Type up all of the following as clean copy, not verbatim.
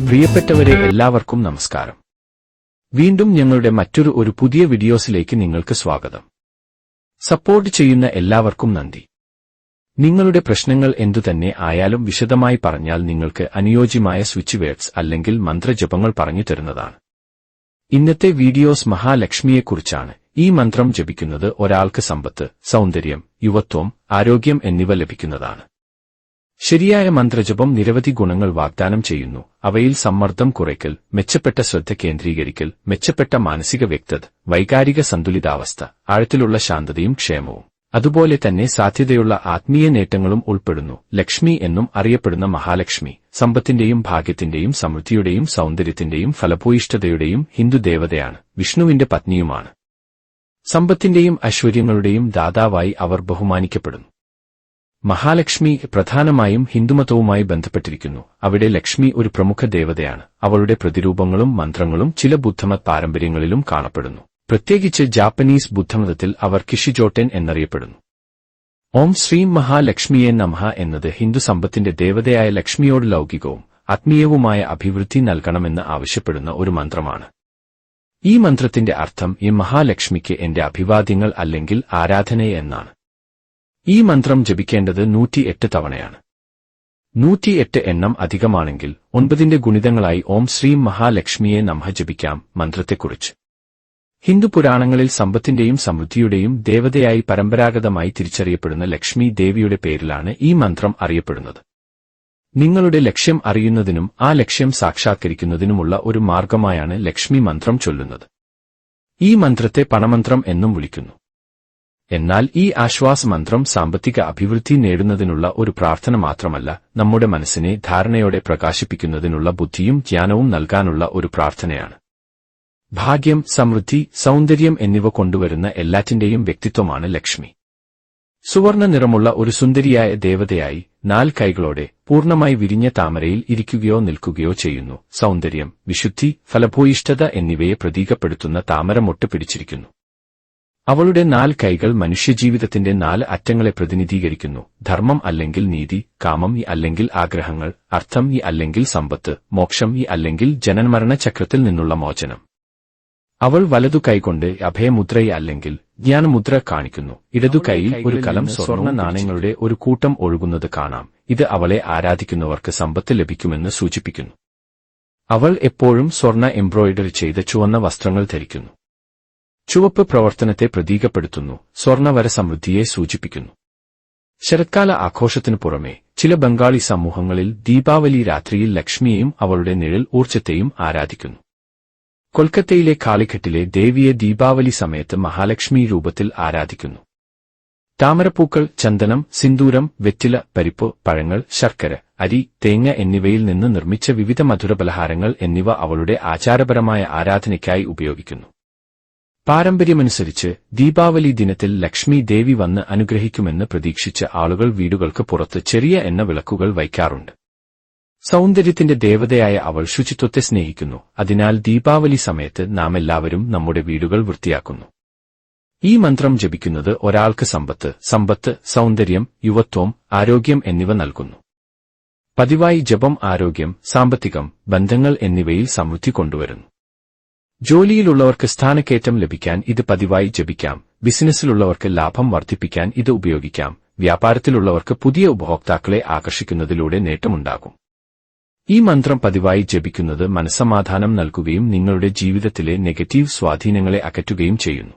പ്രിയപ്പെട്ടവരെ, എല്ലാവർക്കും നമസ്കാരം. വീണ്ടും ഞങ്ങളുടെ മറ്റൊരു പുതിയ വീഡിയോസിലേക്ക് നിങ്ങൾക്ക് സ്വാഗതം. സപ്പോർട്ട് ചെയ്യുന്ന എല്ലാവർക്കും നന്ദി. നിങ്ങളുടെ പ്രശ്നങ്ങൾ എന്തുതന്നെ ആയാലും വിശദമായി പറഞ്ഞാൽ നിങ്ങൾക്ക് അനുയോജ്യമായ സ്വിച്ച് വേർഡ്സ് അല്ലെങ്കിൽ മന്ത്രജപങ്ങൾ പറഞ്ഞു തരുന്നതാണ്. ഇന്നത്തെ വീഡിയോസ് മഹാലക്ഷ്മിയെക്കുറിച്ചാണ്. ഈ മന്ത്രം ജപിക്കുന്നത് ഒരാൾക്ക് സമ്പത്ത്, സൗന്ദര്യം, യുവത്വം, ആരോഗ്യം എന്നിവ ലഭിക്കുന്നതാണ്. ശരിയായ മന്ത്രജപം നിരവധി ഗുണങ്ങൾ വാഗ്ദാനം ചെയ്യുന്നു. അവയിൽ സമ്മർദ്ദം കുറയ്ക്കൽ, മെച്ചപ്പെട്ട ശ്രദ്ധ കേന്ദ്രീകരിക്കൽ, മെച്ചപ്പെട്ട മാനസിക വ്യക്തത, വൈകാരിക സന്തുലിതാവസ്ഥ, ആഴത്തിലുള്ള ശാന്തതയും ക്ഷേമവും, അതുപോലെ തന്നെ സാധ്യതയുള്ള ആത്മീയ നേട്ടങ്ങളും ഉൾപ്പെടുന്നു. ലക്ഷ്മി എന്നും അറിയപ്പെടുന്ന മഹാലക്ഷ്മി സമ്പത്തിന്റെയും ഭാഗ്യത്തിന്റെയും സമൃദ്ധിയുടെയും സൗന്ദര്യത്തിന്റെയും ഫലഭൂയിഷ്ഠതയുടെയും ഹിന്ദു ദേവതയാണ്. വിഷ്ണുവിന്റെ പത്നിയുമാണ്. സമ്പത്തിന്റെയും ഐശ്വര്യങ്ങളുടെയും ദാതാവായി അവർ ബഹുമാനിക്കപ്പെടുന്നു. മഹാലക്ഷ്മി പ്രധാനമായും ഹിന്ദുമതവുമായി ബന്ധപ്പെട്ടിരിക്കുന്നു. അവിടെ ലക്ഷ്മി ഒരു പ്രമുഖ ദേവതയാണ്. അവളുടെ പ്രതിരൂപങ്ങളും മന്ത്രങ്ങളും ചില ബുദ്ധമത പാരമ്പര്യങ്ങളിലും കാണപ്പെടുന്നു. പ്രത്യേകിച്ച് ജാപ്പനീസ് ബുദ്ധമതത്തിൽ അവർ കിഷിജോട്ടൻ എന്നറിയപ്പെടുന്നു. ഓം ശ്രീം മഹാലക്ഷ്മിയെ നമഃ എന്നത് ഹിന്ദു സമ്പത്തിന്റെ ദേവതയായ ലക്ഷ്മിയോട് ലൗകികവും ആത്മീയവുമായ അഭിവൃദ്ധി നൽകണമെന്ന് ആവശ്യപ്പെടുന്ന ഒരു മന്ത്രമാണ്. ഈ മന്ത്രത്തിന്റെ അർത്ഥം ഈ മഹാലക്ഷ്മിക്ക് എന്റെ അഭിവാദ്യങ്ങൾ അല്ലെങ്കിൽ ആരാധന എന്നാണ്. ഈ മന്ത്രം ജപിക്കേണ്ടത് 108 തവണയാണ്. 108 എണ്ണം അധികമാണെങ്കിൽ 9ന്റെ ഗുണിതങ്ങളായി ഓം ശ്രീം മഹാലക്ഷ്മിയെ നമഃ ജപിക്കാം. മന്ത്രത്തെക്കുറിച്ച് ഹിന്ദു പുരാണങ്ങളിൽ സമ്പത്തിന്റെയും സമൃദ്ധിയുടെയും ദേവതയായി പരമ്പരാഗതമായി തിരിച്ചറിയപ്പെടുന്ന ലക്ഷ്മി ദേവിയുടെ പേരിലാണ് ഈ മന്ത്രം അറിയപ്പെടുന്നത്. നിങ്ങളുടെ ലക്ഷ്യം അറിയുന്നതിനും ആ ലക്ഷ്യം സാക്ഷാത്കരിക്കുന്നതിനുമുള്ള ഒരു മാർഗമായാണ് ലക്ഷ്മി മന്ത്രം ചൊല്ലുന്നത്. ഈ മന്ത്രത്തെ പണമന്ത്രം എന്നും വിളിക്കുന്നു. എന്നാൽ ഈ ആശ്വാസമന്ത്രം സാമ്പത്തിക അഭിവൃദ്ധി നേടുന്നതിനുള്ള ഒരു പ്രാർത്ഥന മാത്രമല്ല, നമ്മുടെ മനസ്സിനെ ധാരണയോടെ പ്രകാശിപ്പിക്കുന്നതിനുള്ള ബുദ്ധിയും ജ്ഞാനവും നൽകാനുള്ള ഒരു പ്രാർത്ഥനയാണ്. ഭാഗ്യം, സമൃദ്ധി, സൗന്ദര്യം എന്നിവ കൊണ്ടുവരുന്ന എല്ലാറ്റിന്റെയും വ്യക്തിത്വമാണ് ലക്ഷ്മി. സുവർണ്ണ നിറമുള്ള ഒരു സുന്ദരിയായ ദേവതയായി 4 കൈകളോടെ പൂർണ്ണമായി വിരിഞ്ഞ താമരയിൽ ഇരിക്കുകയോ നിൽക്കുകയോ ചെയ്യുന്നു. സൗന്ദര്യം, വിശുദ്ധി, ഫലഭൂയിഷ്ഠത എന്നിവയെ പ്രതീകപ്പെടുത്തുന്ന താമരമൊട്ട് പിടിച്ചിരിക്കുന്നു. അവളുടെ 4 കൈകൾ മനുഷ്യജീവിതത്തിന്റെ 4 അറ്റങ്ങളെ പ്രതിനിധീകരിക്കുന്നു. ധർമ്മം അല്ലെങ്കിൽ നീതി, കാമം അല്ലെങ്കിൽ ആഗ്രഹങ്ങൾ, അർത്ഥം അല്ലെങ്കിൽ സമ്പത്ത്, മോക്ഷം അല്ലെങ്കിൽ ജനനമരണ ചക്രത്തിൽ നിന്നുള്ള മോചനം. അവൾ വലതു കൈകൊണ്ട് അഭയമുദ്ര അല്ലെങ്കിൽ ജ്ഞാനമുദ്ര കാണിക്കുന്നു. ഇടതു കൈയിൽ ഒരു കലം സ്വർണ്ണ നാണയങ്ങളുടെ ഒരു കൂട്ടം ഒഴുകുന്നത് കാണാം. ഇത് അവളെ ആരാധിക്കുന്നവർക്ക് സമ്പത്ത് ലഭിക്കുമെന്ന് സൂചിപ്പിക്കുന്നു. അവൾ എപ്പോഴും സ്വർണ്ണ എംബ്രോയിഡറി ചെയ്ത ചുവന്ന വസ്ത്രങ്ങൾ ധരിക്കുന്നു. ചുവപ്പ് പ്രവർത്തനത്തെ പ്രതീകപ്പെടുത്തുന്നു. സ്വർണ്ണവര സമൃദ്ധിയെ സൂചിപ്പിക്കുന്നു. ശരത്കാല ആഘോഷത്തിനു പുറമെ ചില ബംഗാളി സമൂഹങ്ങളിൽ ദീപാവലി രാത്രിയിൽ ലക്ഷ്മിയെയും അവളുടെ നിഴൽ ഊർജ്ജത്തെയും ആരാധിക്കുന്നു. കൊൽക്കത്തയിലെ കാളിഘട്ടിലെ ദേവിയെ ദീപാവലി സമയത്ത് മഹാലക്ഷ്മി രൂപത്തിൽ ആരാധിക്കുന്നു. താമരപ്പൂക്കൾ, ചന്ദനം, സിന്ദൂരം, വെറ്റില, പരിപ്പ്, പഴങ്ങൾ, ശർക്കര, അരി, തേങ്ങ എന്നിവയിൽ നിന്ന് നിർമ്മിച്ച വിവിധ മധുരപലഹാരങ്ങൾ എന്നിവ അവളുടെ ആചാരപരമായ ആരാധനയ്ക്കായി ഉപയോഗിക്കുന്നു. പാരമ്പര്യമനുസരിച്ച് ദീപാവലി ദിനത്തിൽ ലക്ഷ്മി ദേവി വന്ന് അനുഗ്രഹിക്കുമെന്ന് പ്രതീക്ഷിച്ച് ആളുകൾ വീടുകൾക്ക് പുറത്ത് ചെറിയ എണ്ണ വിളക്കുകൾ വയ്ക്കാറുണ്ട്. സൗന്ദര്യത്തിന്റെ ദേവതയായ അവൾ ശുചിത്വത്തെ സ്നേഹിക്കുന്നു. അതിനാൽ ദീപാവലി സമയത്ത് നാമെല്ലാവരും നമ്മുടെ വീടുകൾ വൃത്തിയാക്കുന്നു. ഈ മന്ത്രം ജപിക്കുന്നത് ഒരാൾക്ക് സമ്പത്ത്, സൗന്ദര്യം, യുവത്വം, ആരോഗ്യം എന്നിവ നൽകുന്നു. പതിവായി ജപം ആരോഗ്യം, സാമ്പത്തികം, ബന്ധങ്ങൾ എന്നിവയിൽ സമൃദ്ധി കൊണ്ടുവരുന്നു. ജോലിയിലുള്ളവർക്ക് സ്ഥാനക്കയറ്റം ലഭിക്കാൻ ഇത് പതിവായി ജപിക്കാം. ബിസിനസ്സിലുള്ളവർക്ക് ലാഭം വർദ്ധിപ്പിക്കാൻ ഇത് ഉപയോഗിക്കാം. വ്യാപാരത്തിലുള്ളവർക്ക് പുതിയ ഉപഭോക്താക്കളെ ആകർഷിക്കുന്നതിലൂടെ നേട്ടമുണ്ടാകും. ഈ മന്ത്രം പതിവായി ജപിക്കുന്നത് മനസ്സമാധാനം നൽകുകയും നിങ്ങളുടെ ജീവിതത്തിലെ നെഗറ്റീവ് സ്വാധീനങ്ങളെ അകറ്റുകയും ചെയ്യുന്നു.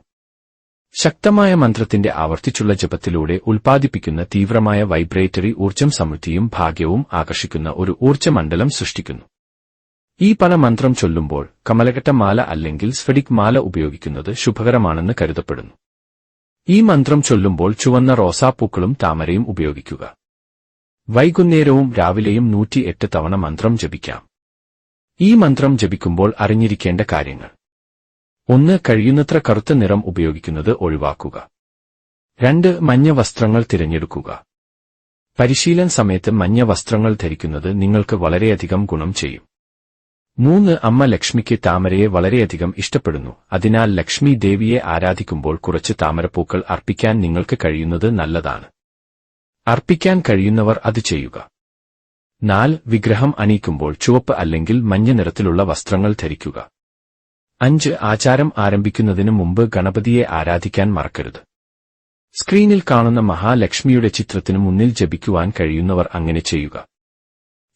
ശക്തമായ മന്ത്രത്തിന്റെ ആവർത്തിച്ചുള്ള ജപത്തിലൂടെ ഉൽപ്പാദിപ്പിക്കുന്ന തീവ്രമായ വൈബ്രേറ്ററി ഊർജ്ജം സമൃദ്ധിയും ഭാഗ്യവും ആകർഷിക്കുന്ന ഒരു ഊർജ്ജമണ്ഡലം സൃഷ്ടിക്കുന്നു. ഈ പണമന്ത്രം ചൊല്ലുമ്പോൾ കമലകട്ട മാല അല്ലെങ്കിൽ സ്ഫടിക് മാല ഉപയോഗിക്കുന്നത് ശുഭകരമാണെന്ന് കരുതപ്പെടുന്നു. ഈ മന്ത്രം ചൊല്ലുമ്പോൾ ചുവന്ന റോസാപ്പൂക്കളും താമരയും ഉപയോഗിക്കുക. വൈകുന്നേരവും രാവിലെയും 108 തവണ മന്ത്രം ജപിക്കാം. ഈ മന്ത്രം ജപിക്കുമ്പോൾ അറിഞ്ഞിരിക്കേണ്ട കാര്യങ്ങൾ: 1. കഴിയുന്നത്ര കറുത്ത നിറം ഉപയോഗിക്കുന്നത് ഒഴിവാക്കുക. 2. മഞ്ഞ വസ്ത്രങ്ങൾ തിരഞ്ഞെടുക്കുക. പരിശീലന സമയത്ത് മഞ്ഞ വസ്ത്രങ്ങൾ ധരിക്കുന്നത് നിങ്ങൾക്ക് വളരെയധികം ഗുണം ചെയ്യും. 3. അമ്മ ലക്ഷ്മിക്ക് താമരയെ വളരെയധികം ഇഷ്ടപ്പെടുന്നു. അതിനാൽ ലക്ഷ്മി ദേവിയെ ആരാധിക്കുമ്പോൾ കുറച്ച് താമരപ്പൂക്കൾ അർപ്പിക്കാൻ നിങ്ങൾക്ക് കഴിയുന്നത് നല്ലതാണ്. അർപ്പിക്കാൻ കഴിയുന്നവർ അത് ചെയ്യുക. 4. വിഗ്രഹം അണിയിക്കുമ്പോൾ ചുവപ്പ് അല്ലെങ്കിൽ മഞ്ഞ നിറത്തിലുള്ള വസ്ത്രങ്ങൾ ധരിക്കുക. 5. ആചാരം ആരംഭിക്കുന്നതിന് മുമ്പ് ഗണപതിയെ ആരാധിക്കാൻ മറക്കരുത്. സ്ക്രീനിൽ കാണുന്ന മഹാലക്ഷ്മിയുടെ ചിത്രത്തിനു മുന്നിൽ ജപിക്കുവാൻ കഴിയുന്നവർ അങ്ങനെ ചെയ്യുക.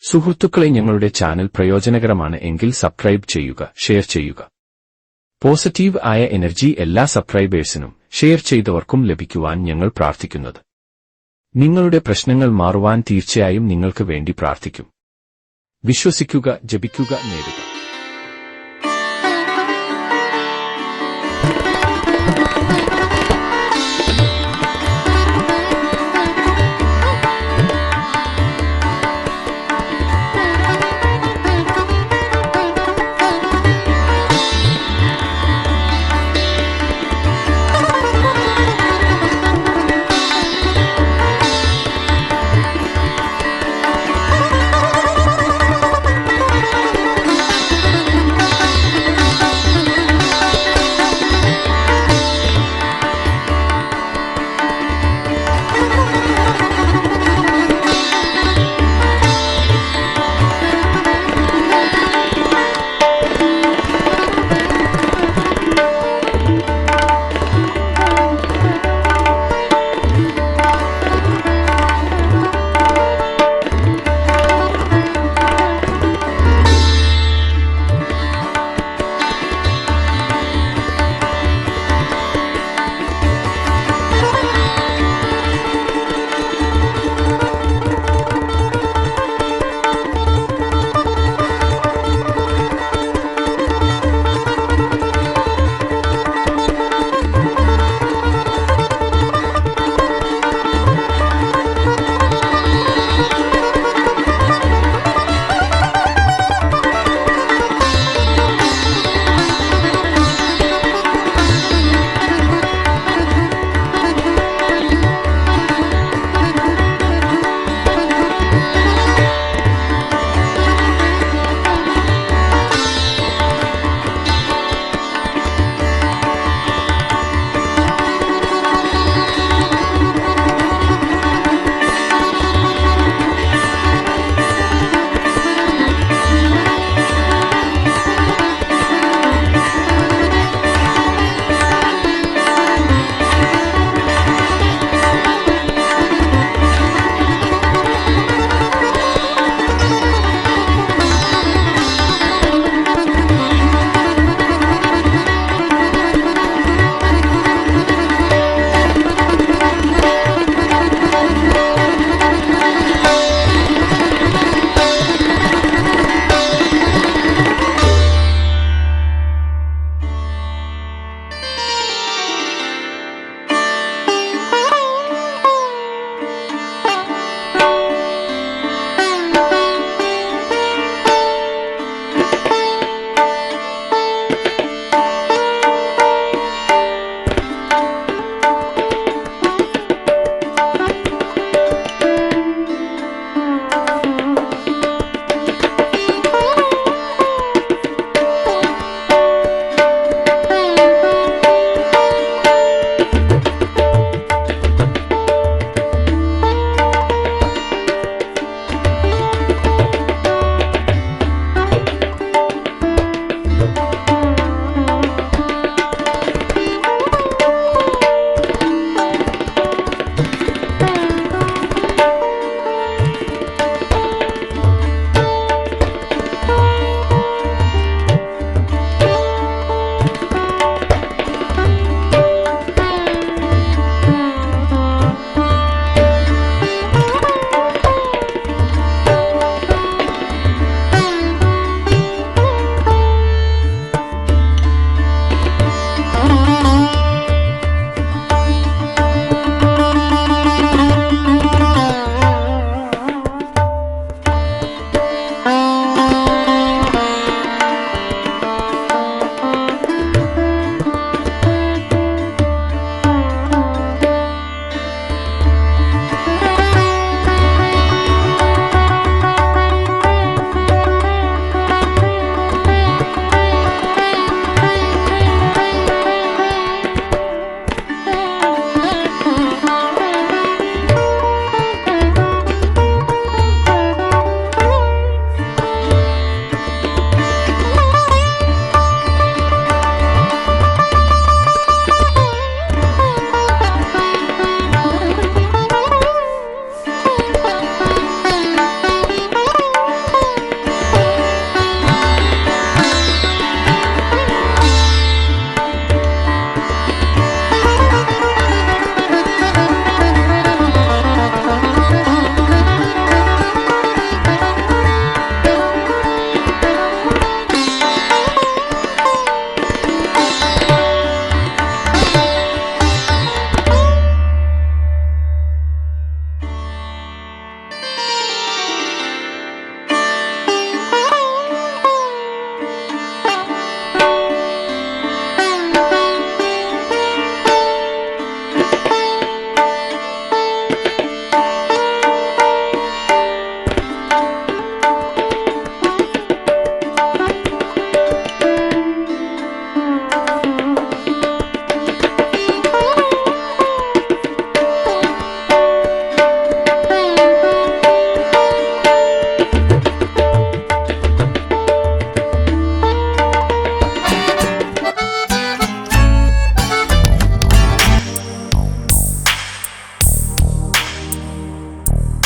സുഹൃത്തുക്കളെ, ഞങ്ങളുടെ ചാനൽ പ്രയോജനകരമാണ് എങ്കിൽ സബ്സ്ക്രൈബ് ചെയ്യുക, ഷെയർ ചെയ്യുക. പോസിറ്റീവ് ആയ എനർജി എല്ലാ സബ്സ്ക്രൈബേഴ്സിനും ഷെയർ ചെയ്തവർക്കും ലഭിക്കുവാൻ ഞങ്ങൾ പ്രാർത്ഥിക്കുന്നത്. നിങ്ങളുടെ പ്രശ്നങ്ങൾ മാറുവാൻ തീർച്ചയായും നിങ്ങൾക്ക് വേണ്ടി പ്രാർത്ഥിക്കും. വിശ്വസിക്കുക, ജപിക്കുക, നേടുക.